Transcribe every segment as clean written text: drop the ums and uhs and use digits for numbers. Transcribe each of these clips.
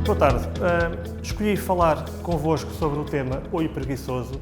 Boa tarde. Escolhi falar convosco sobre o tema olho preguiçoso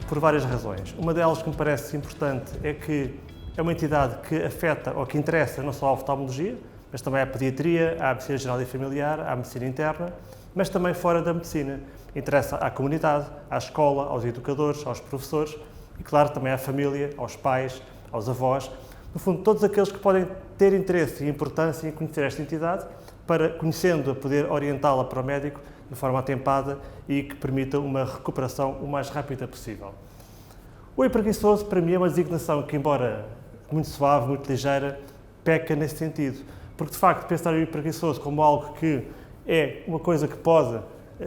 por várias razões. Uma delas que me parece importante é que é uma entidade que afeta ou que interessa não só a oftalmologia, mas também à pediatria, à medicina geral e familiar, à medicina interna, mas também fora da medicina. Interessa à comunidade, à escola, aos educadores, aos professores e, claro, também à família, aos pais, aos avós. No fundo, todos aqueles que podem ter interesse e importância em conhecer esta entidade para, conhecendo-a, poder orientá-la para o médico de forma atempada e que permita uma recuperação o mais rápida possível. O olho preguiçoso, para mim, é uma designação que, embora muito suave, muito ligeira, peca nesse sentido. Porque, de facto, pensar o olho preguiçoso como algo que é uma coisa que pode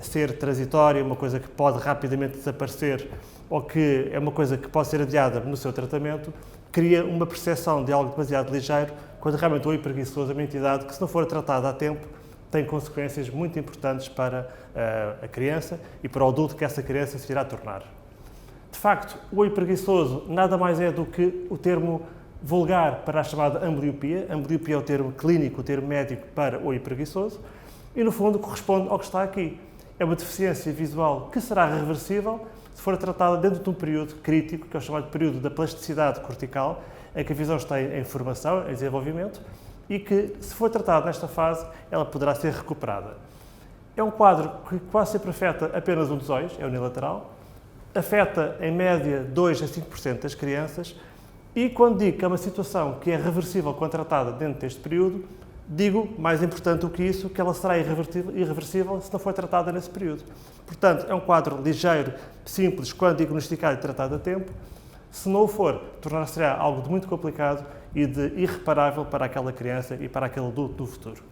ser transitória, uma coisa que pode rapidamente desaparecer ou que é uma coisa que pode ser adiada no seu tratamento, cria uma percepção de algo demasiado ligeiro, quando realmente o olho preguiçoso é uma entidade que, se não for tratada a tempo, tem consequências muito importantes para a criança e para o adulto que essa criança se irá tornar. De facto, o olho preguiçoso nada mais é do que o termo vulgar para a chamada ambliopia. A ambliopia é o termo clínico, o termo médico para olho preguiçoso e, no fundo, corresponde ao que está aqui. É uma deficiência visual que será reversível se for tratada dentro de um período crítico, que é o chamado período da plasticidade cortical, em que a visão está em formação, em desenvolvimento, e que, se for tratada nesta fase, ela poderá ser recuperada. É um quadro que quase sempre afeta apenas um dos olhos, é unilateral, afeta, em média, 2 a 5% das crianças, e quando digo que é uma situação que é reversível quando tratada dentro deste período, digo, mais importante do que isso, que ela será irreversível se não for tratada nesse período. Portanto, é um quadro ligeiro, simples, quando diagnosticado e tratado a tempo. Se não o for, tornar-se-á algo de muito complicado e de irreparável para aquela criança e para aquele adulto no futuro.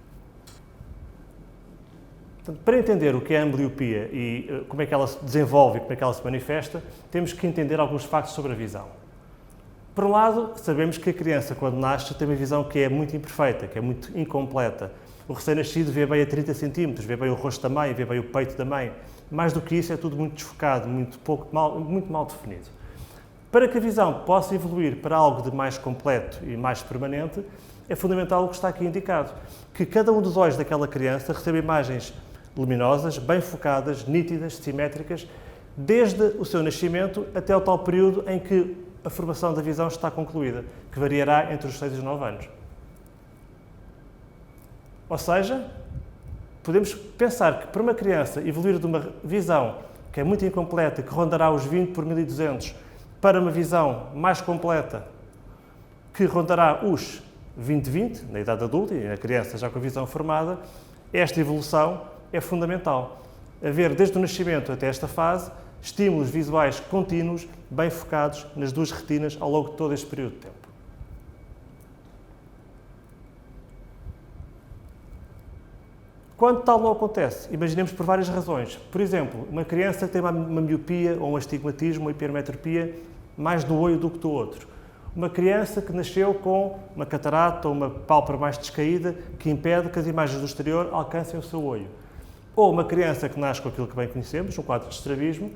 Portanto, para entender o que é a ambliopia e como é que ela se desenvolve e como é que ela se manifesta, temos que entender alguns factos sobre a visão. Por um lado, sabemos que a criança, quando nasce, tem uma visão que é muito imperfeita, que é muito incompleta. O recém-nascido vê bem a 30 cm, vê bem o rosto da mãe, vê bem o peito da mãe. Mais do que isso, é tudo muito desfocado, muito mal definido. Para que a visão possa evoluir para algo de mais completo e mais permanente, é fundamental o que está aqui indicado, que cada um dos olhos daquela criança receba imagens luminosas, bem focadas, nítidas, simétricas, desde o seu nascimento até o tal período em que a formação da visão está concluída, que variará entre os 6 e os 9 anos. Ou seja, podemos pensar que para uma criança evoluir de uma visão que é muito incompleta, que rondará os 20 por 1200, para uma visão mais completa, que rondará os 20/20, na idade adulta e na criança já com a visão formada, esta evolução é fundamental. Haver, desde o nascimento até esta fase, estímulos visuais contínuos, bem focados nas duas retinas ao longo de todo este período de tempo. Quando tal não acontece, imaginemos por várias razões. Por exemplo, uma criança que tem uma miopia ou um astigmatismo, uma hipermetropia, mais do olho do que do outro. Uma criança que nasceu com uma catarata ou uma pálpebra mais descaída que impede que as imagens do exterior alcancem o seu olho. Ou uma criança que nasce com aquilo que bem conhecemos, um quadro de estrabismo.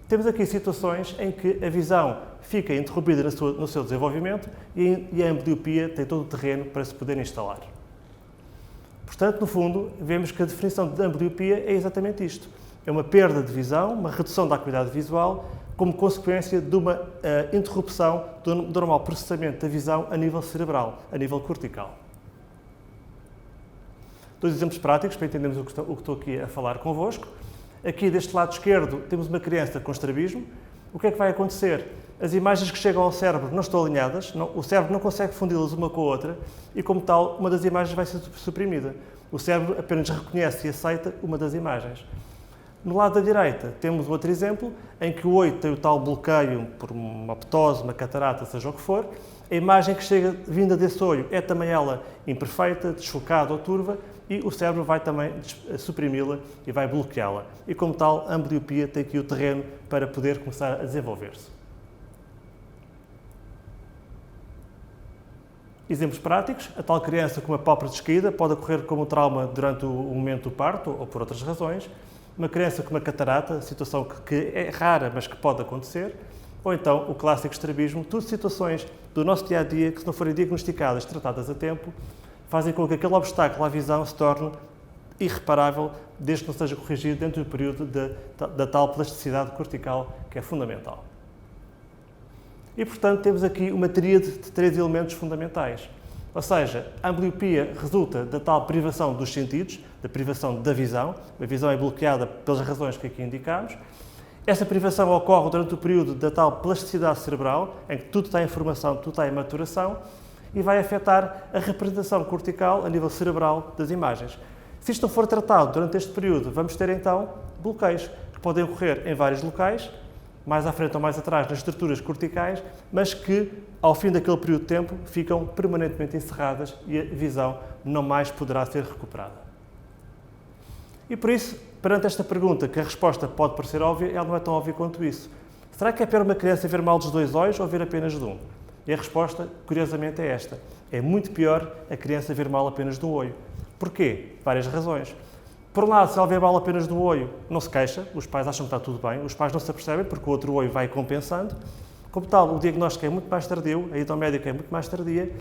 Temos aqui situações em que a visão fica interrompida no seu desenvolvimento e a ambliopia tem todo o terreno para se poder instalar. Portanto, no fundo, vemos que a definição de ambliopia é exatamente isto. É uma perda de visão, uma redução da acuidade visual, como consequência de uma interrupção do normal processamento da visão a nível cerebral, a nível cortical. Dois exemplos práticos para entendermos o que estou aqui a falar convosco. Aqui, deste lado esquerdo, temos uma criança com estrabismo. O que é que vai acontecer? As imagens que chegam ao cérebro não estão alinhadas, o cérebro não consegue fundi-las uma com a outra e, como tal, uma das imagens vai ser suprimida. O cérebro apenas reconhece e aceita uma das imagens. No lado da direita, temos outro exemplo em que o olho tem o tal bloqueio por uma ptose, uma catarata, seja o que for. A imagem que chega vinda desse olho é também ela imperfeita, desfocada ou turva e o cérebro vai também suprimi-la e vai bloqueá-la. E, como tal, a ambliopia tem aqui o terreno para poder começar a desenvolver-se. Exemplos práticos, a tal criança com uma pálpebra descaída pode ocorrer como trauma durante o momento do parto ou por outras razões. Uma criança com uma catarata, situação que é rara, mas que pode acontecer. ou então o clássico estrabismo, tudo situações do nosso dia-a-dia que, se não forem diagnosticadas, tratadas a tempo, fazem com que aquele obstáculo à visão se torne irreparável, desde que não seja corrigido dentro do período da tal plasticidade cortical que é fundamental. E, portanto, temos aqui uma tríade de 3 elementos fundamentais. Ou seja, a ambbliopia resulta da tal privação dos sentidos, da privação da visão. A visão é bloqueada pelas razões que aqui indicamos. Essa privação ocorre durante o período da tal plasticidade cerebral, em que tudo está em formação, tudo está em maturação, e vai afetar a representação cortical a nível cerebral das imagens. Se isto não for tratado durante este período, vamos ter então bloqueios que podem ocorrer em vários locais, mais à frente ou mais atrás nas estruturas corticais, mas que, ao fim daquele período de tempo, ficam permanentemente encerradas e a visão não mais poderá ser recuperada. E por isso, perante esta pergunta, que a resposta pode parecer óbvia, ela não é tão óbvia quanto isso. Será que é pior uma criança ver mal dos 2 olhos ou ver apenas de um? E a resposta, curiosamente, é esta. É muito pior a criança ver mal apenas de um olho. Porquê? Várias razões. Por um lado, se ela vê mal apenas do olho, não se queixa, os pais acham que está tudo bem, os pais não se apercebem porque o outro olho vai compensando. Como tal, o diagnóstico é muito mais tardio, a ida ao médico é muito mais tardia,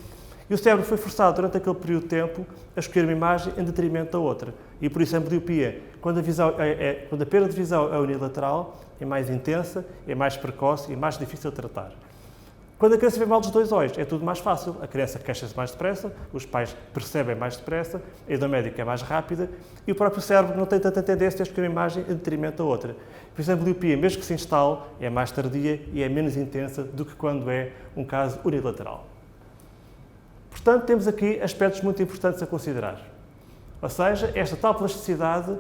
e o cérebro foi forçado durante aquele período de tempo a escolher uma imagem em detrimento da outra. E por isso a ambbliopia, quando a perda de visão é unilateral, é mais intensa, é mais precoce e é mais difícil de tratar. Quando a criança vê mal dos 2 olhos, é tudo mais fácil. A criança queixa-se mais depressa, os pais percebem mais depressa, a ida ao médico é mais rápida e o próprio cérebro não tem tanta tendência a escolher uma imagem em detrimento da outra. Por exemplo, a ambbliopia, mesmo que se instale, é mais tardia e é menos intensa do que quando é um caso unilateral. Portanto, temos aqui aspectos muito importantes a considerar. Ou seja, esta tal plasticidade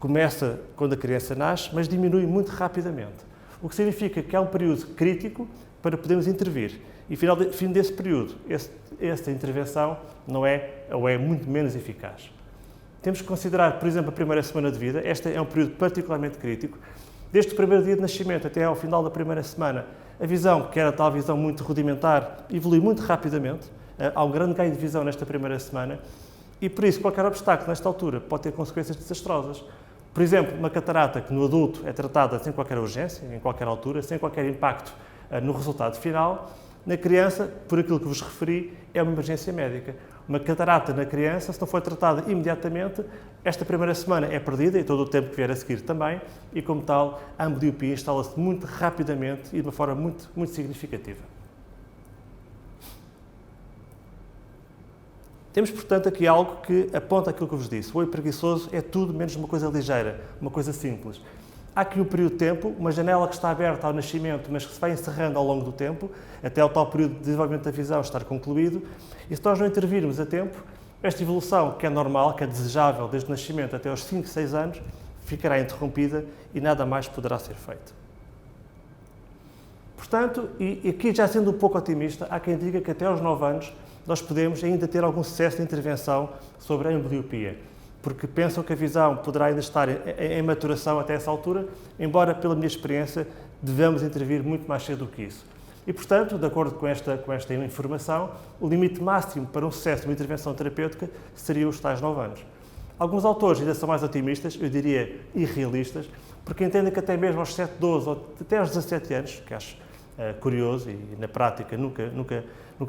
começa quando a criança nasce, mas diminui muito rapidamente. O que significa que há um período crítico para podermos intervir. E, fim desse período, esta intervenção não é ou é muito menos eficaz. Temos que considerar, por exemplo, a primeira semana de vida. Este é um período particularmente crítico. Desde o primeiro dia de nascimento até ao final da primeira semana, a visão, que era tal visão muito rudimentar, evolui muito rapidamente. Há um grande ganho de visão nesta primeira semana e, por isso, qualquer obstáculo nesta altura pode ter consequências desastrosas. Por exemplo, uma catarata que no adulto é tratada sem qualquer urgência, em qualquer altura, sem qualquer impacto no resultado final, na criança, por aquilo que vos referi, é uma emergência médica. Uma catarata na criança, se não for tratada imediatamente, esta primeira semana é perdida e todo o tempo que vier a seguir também, e como tal, a ambbliopia instala-se muito rapidamente e de uma forma muito significativa. Temos, portanto, aqui algo que aponta aquilo que eu vos disse. O olho preguiçoso é tudo menos uma coisa ligeira, uma coisa simples. Há aqui um período de tempo, uma janela que está aberta ao nascimento, mas que se vai encerrando ao longo do tempo, até o tal período de desenvolvimento da visão estar concluído. E se nós não intervirmos a tempo, esta evolução, que é normal, que é desejável desde o nascimento até aos 5, 6 anos, ficará interrompida e nada mais poderá ser feito. Portanto, e aqui já sendo um pouco otimista, há quem diga que até aos 9 anos nós podemos ainda ter algum sucesso de intervenção sobre a ambbliopia, porque pensam que a visão poderá ainda estar em maturação até essa altura, embora, pela minha experiência, devemos intervir muito mais cedo do que isso. E, portanto, de acordo com esta informação, o limite máximo para um sucesso de uma intervenção terapêutica seria os tais 9 anos. Alguns autores ainda são mais otimistas, eu diria irrealistas, porque entendem que até mesmo aos 7, 12 ou até aos 17 anos, que acho curioso e na prática nunca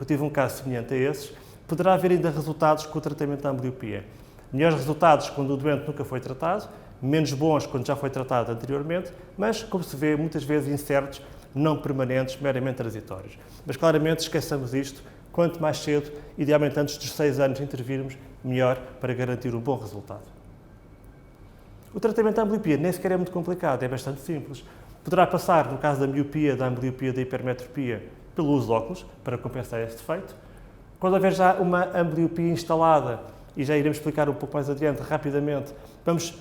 tive um caso semelhante a esses, poderá haver ainda resultados com o tratamento da ambbliopia. Melhores resultados quando o doente nunca foi tratado, menos bons quando já foi tratado anteriormente, mas, como se vê, muitas vezes incertos, não permanentes, meramente transitórios. Mas claramente esqueçamos isto, quanto mais cedo, idealmente antes dos 6 anos intervirmos, melhor para garantir um bom resultado. O tratamento da ambbliopia nem sequer é muito complicado, é bastante simples. Poderá passar, no caso da miopia, da ambbliopia, da hipermetropia, pelo uso de óculos, para compensar esse defeito. Quando houver já uma ambbliopia instalada, e já iremos explicar um pouco mais adiante, rapidamente, vamos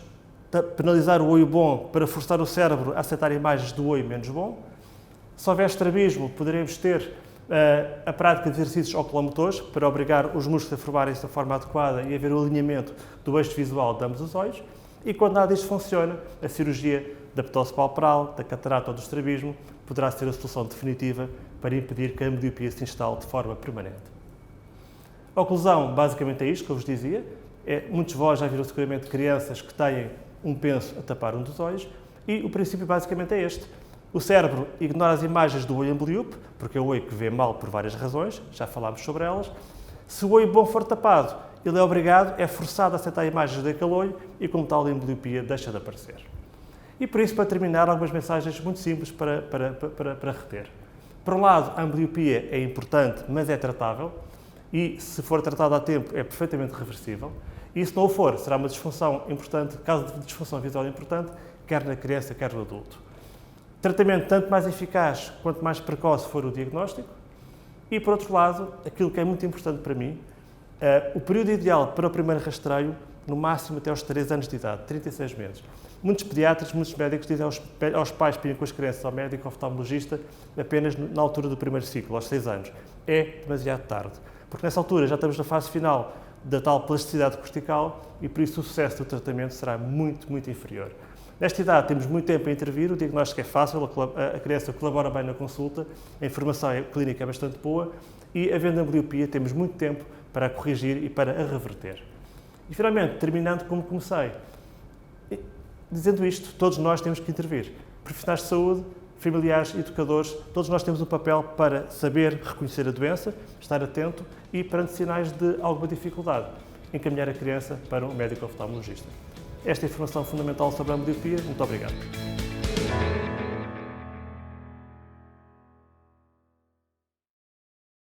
penalizar o olho bom para forçar o cérebro a aceitar imagens do olho menos bom. Se houver estrabismo, poderemos ter a prática de exercícios oculomotores para obrigar os músculos a formarem-se da forma adequada e haver o alinhamento do eixo visual de ambos os olhos. E quando nada disto funciona, a cirurgia da ptose palpebral, da catarata ou do estrabismo poderá ser a solução definitiva para impedir que a ambbliopia se instale de forma permanente. A oclusão, basicamente, é isto que eu vos dizia. Muitos de vós já viram seguramente crianças que têm um penso a tapar um dos olhos e o princípio basicamente é este. O cérebro ignora as imagens do olho amblíope, porque é o olho que vê mal por várias razões, já falámos sobre elas. Se o olho bom for tapado, ele é obrigado, é forçado a aceitar imagens daquele olho e, como tal, a ambliopia deixa de aparecer. E por isso, para terminar, algumas mensagens muito simples para reter. Por um lado, a ambliopia é importante, mas é tratável e, se for tratada a tempo, é perfeitamente reversível. E se não o for, será uma disfunção importante, caso de disfunção visual importante, quer na criança, quer no adulto. Tratamento tanto mais eficaz quanto mais precoce for o diagnóstico. E, por outro lado, aquilo que é muito importante para mim, o período ideal para o primeiro rastreio, no máximo até aos 3 anos de idade, 36 meses. Muitos pediatras, muitos médicos dizem aos pais para irem com as crianças ao médico, ao oftalmologista, apenas na altura do primeiro ciclo, aos 6 anos. É demasiado tarde, porque nessa altura já estamos na fase final da tal plasticidade cortical e, por isso, o sucesso do tratamento será muito, muito inferior. Nesta idade temos muito tempo a intervir, o diagnóstico é fácil, a criança colabora bem na consulta, a informação clínica é bastante boa e, havendo ambliopia, temos muito tempo para a corrigir e para a reverter. E, finalmente, terminando como comecei, dizendo isto, todos nós temos que intervir. Profissionais de saúde, familiares, educadores, todos nós temos um papel para saber reconhecer a doença, estar atento e, perante sinais de alguma dificuldade, encaminhar a criança para um médico oftalmologista. Esta é a informação fundamental sobre a ambliopia. Muito obrigado.